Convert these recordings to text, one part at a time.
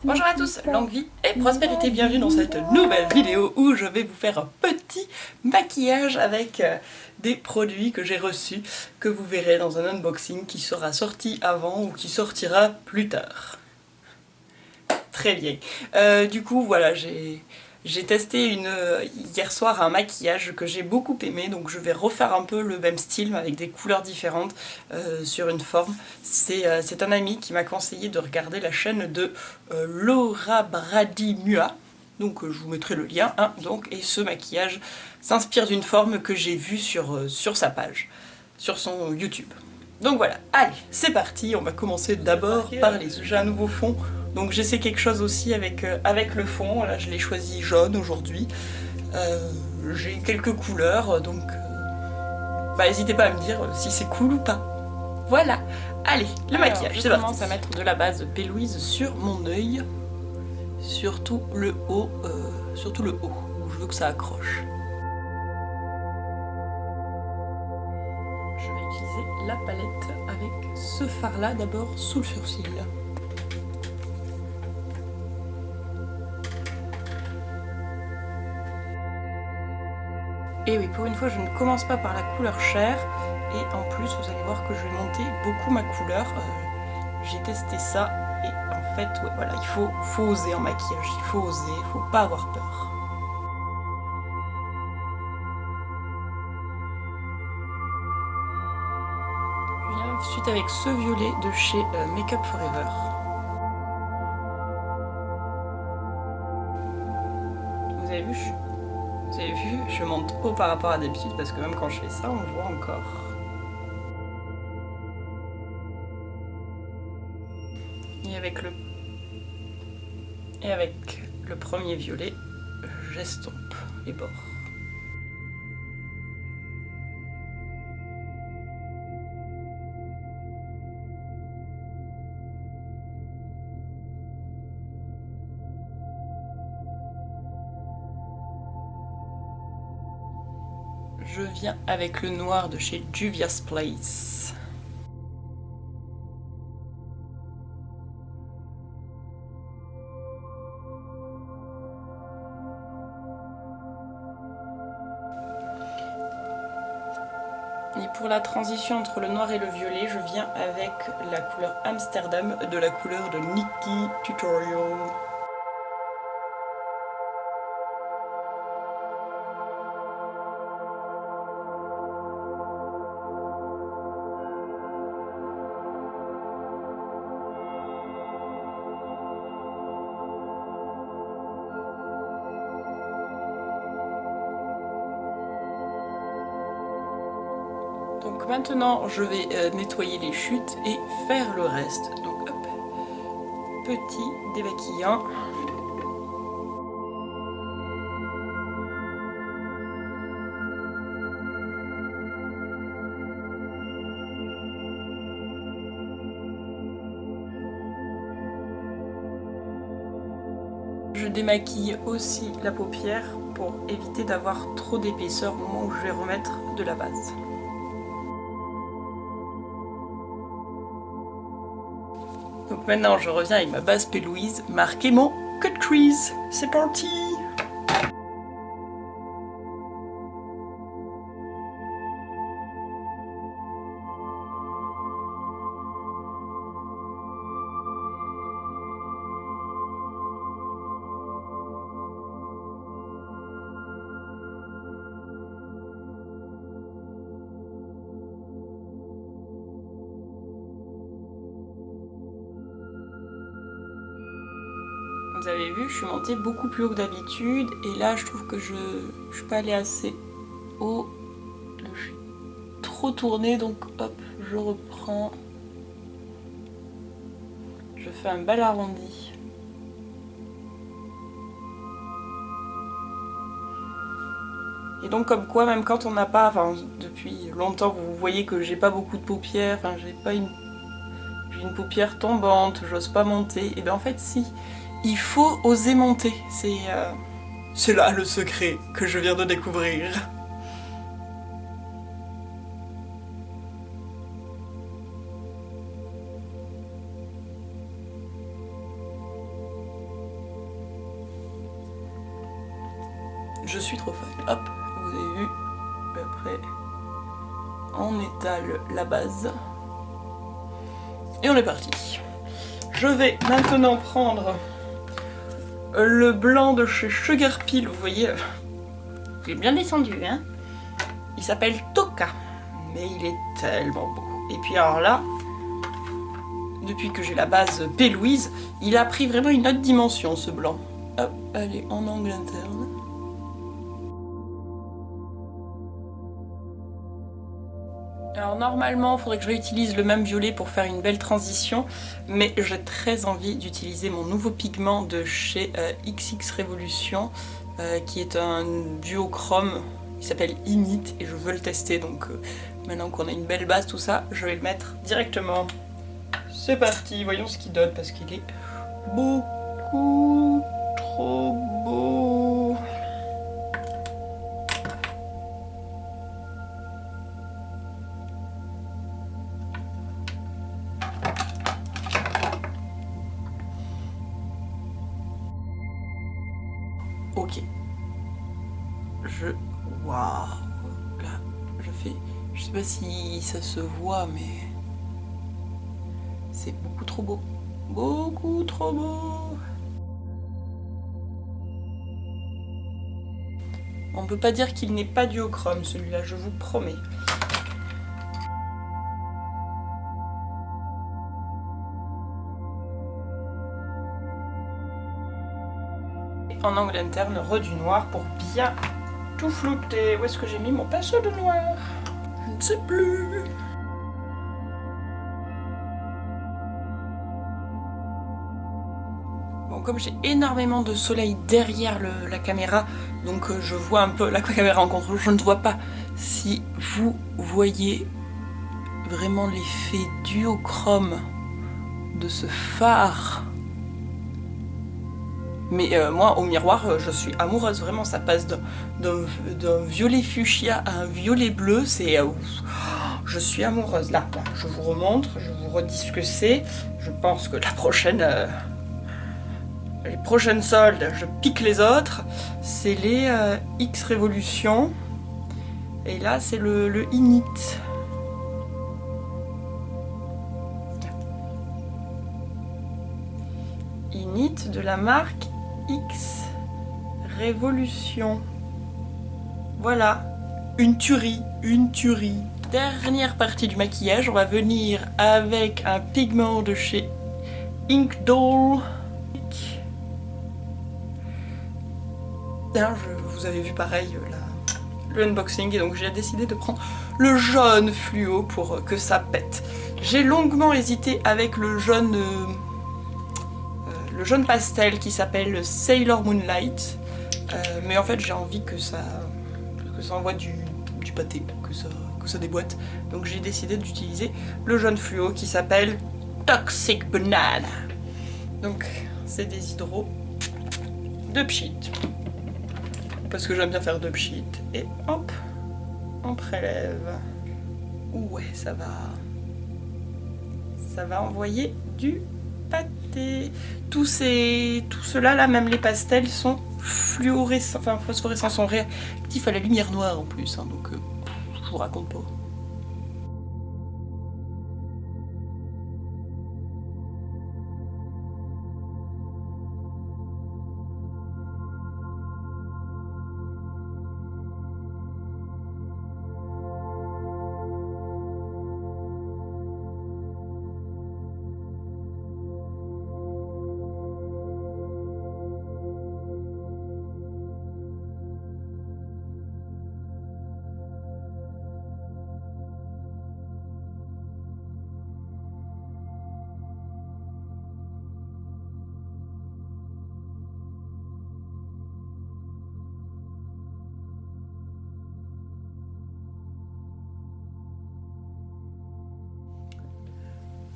Bonjour à tous, longue vie et prospérité, bienvenue dans cette nouvelle vidéo où je vais vous faire un petit maquillage avec des produits que j'ai reçus, que vous verrez dans un unboxing qui sera sorti avant ou qui sortira plus tard. Très bien. Du coup, voilà, j'ai testé hier soir un maquillage que j'ai beaucoup aimé, donc je vais refaire un peu le même style mais avec des couleurs différentes sur une forme. C'est un ami qui m'a conseillé de regarder la chaîne de Laura Brady Mua, donc je vous mettrai le lien, hein, donc, et ce maquillage s'inspire d'une forme que j'ai vue sur sa page, sur son YouTube. Donc voilà, allez, c'est parti, on va commencer d'abord par les yeux. J'ai un nouveau fond, donc j'essaie quelque chose aussi avec le fond. Là, je l'ai choisi jaune aujourd'hui. J'ai quelques couleurs, donc n'hésitez pas à me dire si c'est cool ou pas. Voilà, allez, le maquillage, c'est parti. Je commence à mettre de la base P-Louise sur mon œil, surtout le haut, où je veux que ça accroche. Je vais utiliser la palette avec ce fard là d'abord sous le sourcil. Et oui, pour une fois je ne commence pas par la couleur chair, et en plus vous allez voir que je vais monter beaucoup ma couleur. J'ai testé ça et en fait ouais, voilà, il faut oser en maquillage, il faut oser, il faut pas avoir peur. Je viens ensuite avec ce violet de chez Make Up Forever. Vous avez vu, je monte haut par rapport à d'habitude parce que même quand je fais ça, on le voit encore. Et avec le premier violet, j'estompe les bords. Je viens avec le noir de chez Juvia's Place. Et pour la transition entre le noir et le violet, je viens avec la couleur Amsterdam de la couleur de Nikki Tutorial. Donc maintenant je vais nettoyer les chutes et faire le reste. Donc hop, petit démaquillant. Je démaquille aussi la paupière pour éviter d'avoir trop d'épaisseur au moment où je vais remettre de la base. Donc maintenant je reviens avec ma base P-Louise, marquer mon cut crease. C'est parti! Vous avez vu, je suis montée beaucoup plus haut que d'habitude et là je trouve que je suis pas allée assez haut. Là, je suis trop tournée, donc hop, je reprends. Je fais un bel arrondi. Et donc comme quoi, même quand on n'a pas, enfin depuis longtemps vous voyez que j'ai pas beaucoup de paupières, enfin j'ai une paupière tombante, j'ose pas monter, et bien en fait si, il faut oser monter, c'est là le secret que je viens de découvrir. Je suis trop fan. Hop, vous avez vu. Après, on étale la base. Et on est parti. Je vais maintenant prendre le blanc de chez Sugar Peel. Vous voyez, il est bien descendu, hein. Il s'appelle Toka. Mais il est tellement beau. Et puis alors là, depuis que j'ai la base P. Louise, il a pris vraiment une autre dimension, ce blanc. Hop, allez, en angle interne. Alors normalement, il faudrait que je réutilise le même violet pour faire une belle transition, mais j'ai très envie d'utiliser mon nouveau pigment de chez XX Revolution, qui est un duochrome, il s'appelle Init, et je veux le tester, donc maintenant qu'on a une belle base, tout ça, je vais le mettre directement. C'est parti, voyons ce qu'il donne, parce qu'il est beaucoup trop beau. Ok. Waouh. Là, je sais pas si ça se voit, mais c'est beaucoup trop beau. Beaucoup trop beau. On peut pas dire qu'il n'est pas duochrome, celui-là, je vous promets. En angle interne, du noir pour bien tout flouter. Où est-ce que j'ai mis mon pinceau de noir? Je ne sais plus. Bon, comme j'ai énormément de soleil derrière la caméra, donc je vois un peu la caméra en contrôle, je ne vois pas si vous voyez vraiment l'effet duochrome de ce fard. Mais moi, au miroir, je suis amoureuse, vraiment, ça passe d'un violet fuchsia à un violet bleu, c'est... je suis amoureuse, là, je vous remontre, je vous redis ce que c'est. Je pense que la prochaine... les prochaines soldes, je pique les autres. C'est les X Revolution. Et là, c'est le Init. Init de la marque X Revolution. Voilà, une tuerie, une tuerie. Dernière partie du maquillage, on va venir avec un pigment de chez Inkdoll. Vous avez vu pareil le unboxing, et donc j'ai décidé de prendre le jaune fluo pour que ça pète. J'ai longuement hésité avec le jaune pastel qui s'appelle Sailor Moonlight, mais en fait j'ai envie que ça envoie du pâté, que ça déboîte, donc j'ai décidé d'utiliser le jaune fluo qui s'appelle Toxic Banana. Donc c'est des hydros de pchit, parce que j'aime bien faire de pchit, et hop, on prélève. Ouais, ça va envoyer du pâté. Tout cela là, même les pastels, sont fluorescents, enfin phosphorescents, sont réactifs à la lumière noire en plus, hein, donc je vous raconte pas.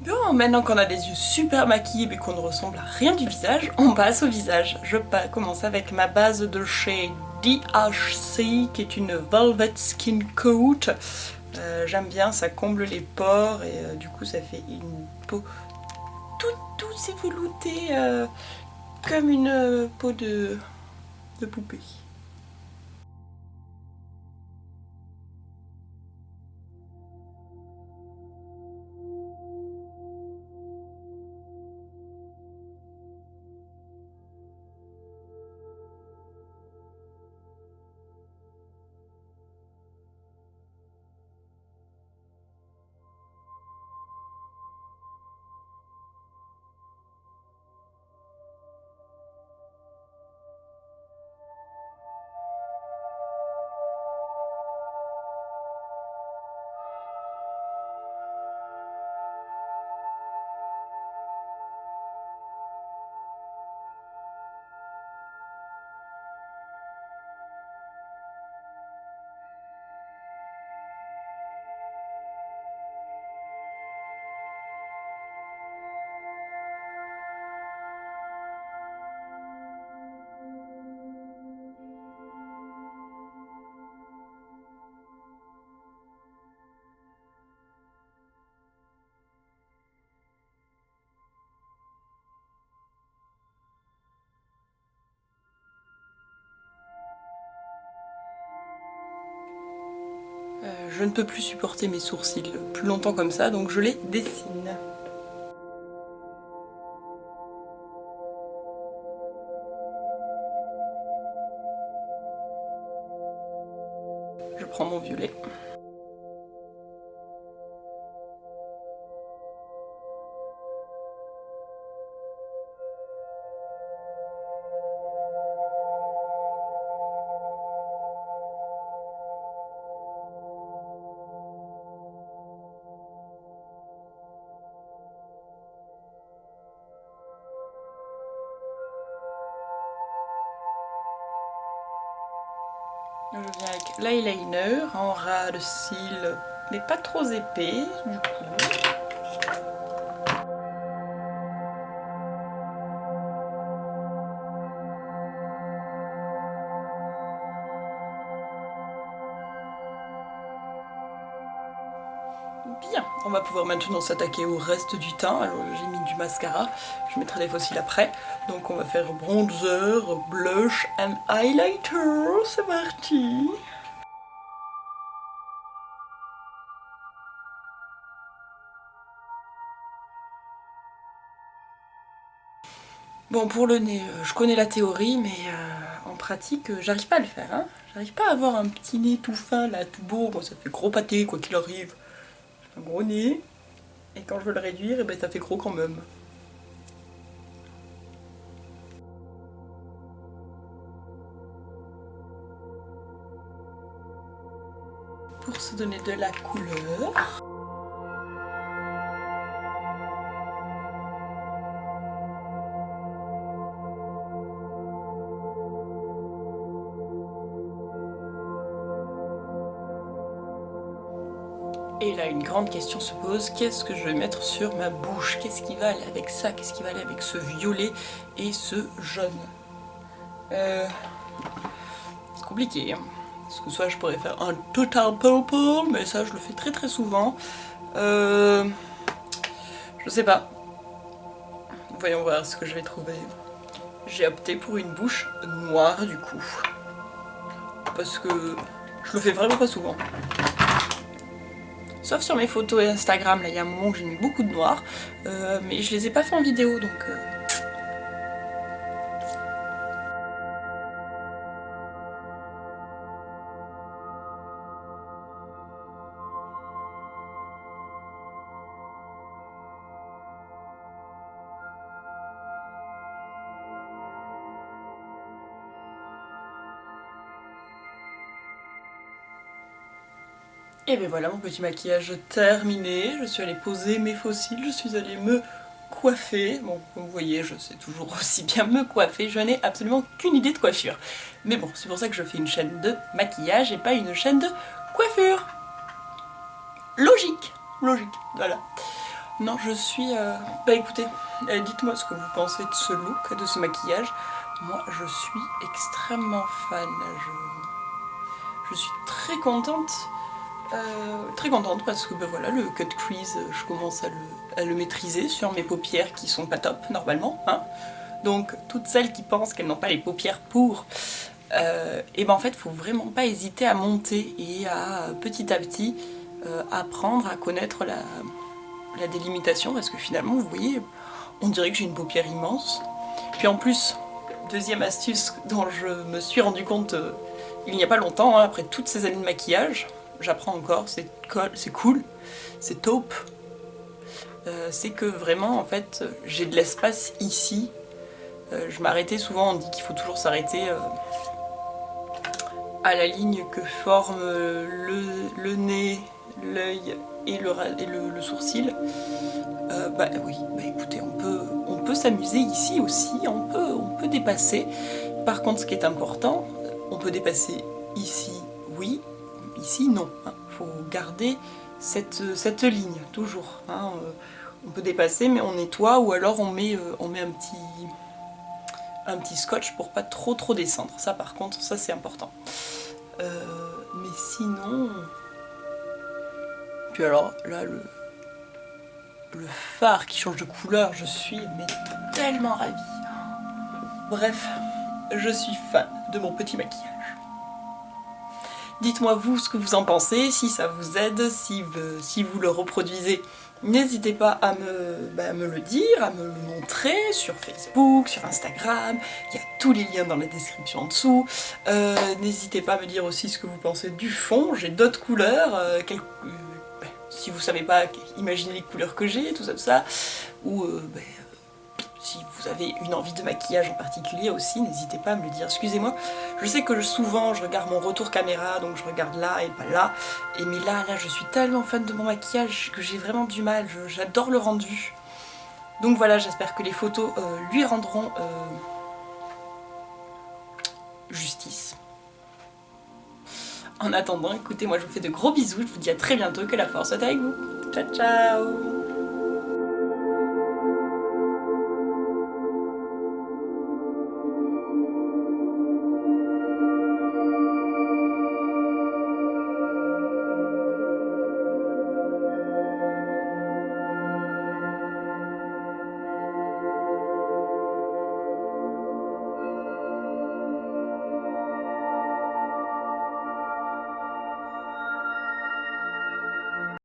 Bon, maintenant qu'on a des yeux super maquillés mais qu'on ne ressemble à rien du visage, on passe au visage. Je commence avec ma base de chez DHC, qui est une Velvet Skin Coat. J'aime bien, ça comble les pores et du coup ça fait une peau toute douce et veloutée, comme une peau de poupée. je ne peux plus supporter mes sourcils plus longtemps comme ça, donc je les dessine. Je prends mon violet. Je viens avec l'eyeliner en ras de cils, mais pas trop épais du coup. Bien, on va pouvoir maintenant s'attaquer au reste du teint. Alors j'ai mis du mascara, je mettrai les fossiles après. Donc on va faire bronzer, blush and highlighter, c'est parti. Bon, pour le nez, je connais la théorie, mais en pratique, j'arrive pas à le faire. Hein. J'arrive pas à avoir un petit nez tout fin, là, tout beau. Bon, ça fait gros pâté, quoi qu'il arrive. J'ai un gros nez. Et quand je veux le réduire, eh ben, ça fait gros quand même. Pour se donner de la couleur. Et là, une grande question se pose, qu'est-ce que je vais mettre sur ma bouche? Qu'est-ce qui va aller avec ça? Qu'est-ce qui va aller avec ce violet et ce jaune? C'est compliqué, hein. Parce que soit je pourrais faire un total purple, mais ça je le fais très très souvent. Je sais pas. Voyons voir ce que je vais trouver. J'ai opté pour une bouche noire du coup. Parce que je le fais vraiment pas souvent. Sauf sur mes photos Instagram, là il y a un moment où j'ai mis beaucoup de noir, mais je les ai pas fait en vidéo donc... Et bien voilà, mon petit maquillage terminé, je suis allée poser mes faux cils, je suis allée me coiffer. Bon, comme vous voyez, je sais toujours aussi bien me coiffer, je n'ai absolument qu'une idée de coiffure. Mais bon, c'est pour ça que je fais une chaîne de maquillage et pas une chaîne de coiffure. Logique, logique, voilà. Non, je suis... Bah écoutez, dites-moi ce que vous pensez de ce look, de ce maquillage. Moi, je suis extrêmement fan, je suis très contente. Très contente parce que ben voilà, le cut crease, je commence à le maîtriser sur mes paupières qui sont pas top normalement. Hein. Donc toutes celles qui pensent qu'elles n'ont pas les paupières pour, et ben en fait faut vraiment pas hésiter à monter et à petit apprendre à connaître la délimitation parce que finalement vous voyez, on dirait que j'ai une paupière immense. Puis en plus, deuxième astuce dont je me suis rendu compte il n'y a pas longtemps, hein, après toutes ces années de maquillage, j'apprends encore, c'est cool, c'est taupe. C'est que vraiment, en fait, j'ai de l'espace ici. Je m'arrêtais souvent, on dit qu'il faut toujours s'arrêter à la ligne que forment le nez, l'œil et le sourcil. Bah oui, bah écoutez, on peut s'amuser ici aussi, on peut dépasser. Par contre, ce qui est important, on peut dépasser ici, oui, ici non. Hein. Faut garder cette ligne, toujours. Hein. On peut dépasser, mais on nettoie, ou alors on met un petit scotch pour pas trop descendre. Ça par contre, ça c'est important. Mais sinon... Puis alors, là, le fard qui change de couleur, je suis mais tellement ravie. Bref, je suis fan de mon petit maquillage. Dites-moi vous ce que vous en pensez, si ça vous aide, si vous le reproduisez. N'hésitez pas à me le dire, à me le montrer sur Facebook, sur Instagram, il y a tous les liens dans la description en dessous. N'hésitez pas à me dire aussi ce que vous pensez du fond, j'ai d'autres couleurs, si vous savez pas, imaginez les couleurs que j'ai, tout ça, ou si vous avez une envie de maquillage en particulier aussi, n'hésitez pas à me le dire. Excusez-moi, je sais que souvent je regarde mon retour caméra, donc je regarde là et pas là, mais là je suis tellement fan de mon maquillage que j'ai vraiment du mal, j'adore le rendu. Donc voilà, j'espère que les photos lui rendront justice. En attendant, écoutez, moi je vous fais de gros bisous, je vous dis à très bientôt, que la force soit avec vous. Ciao ciao.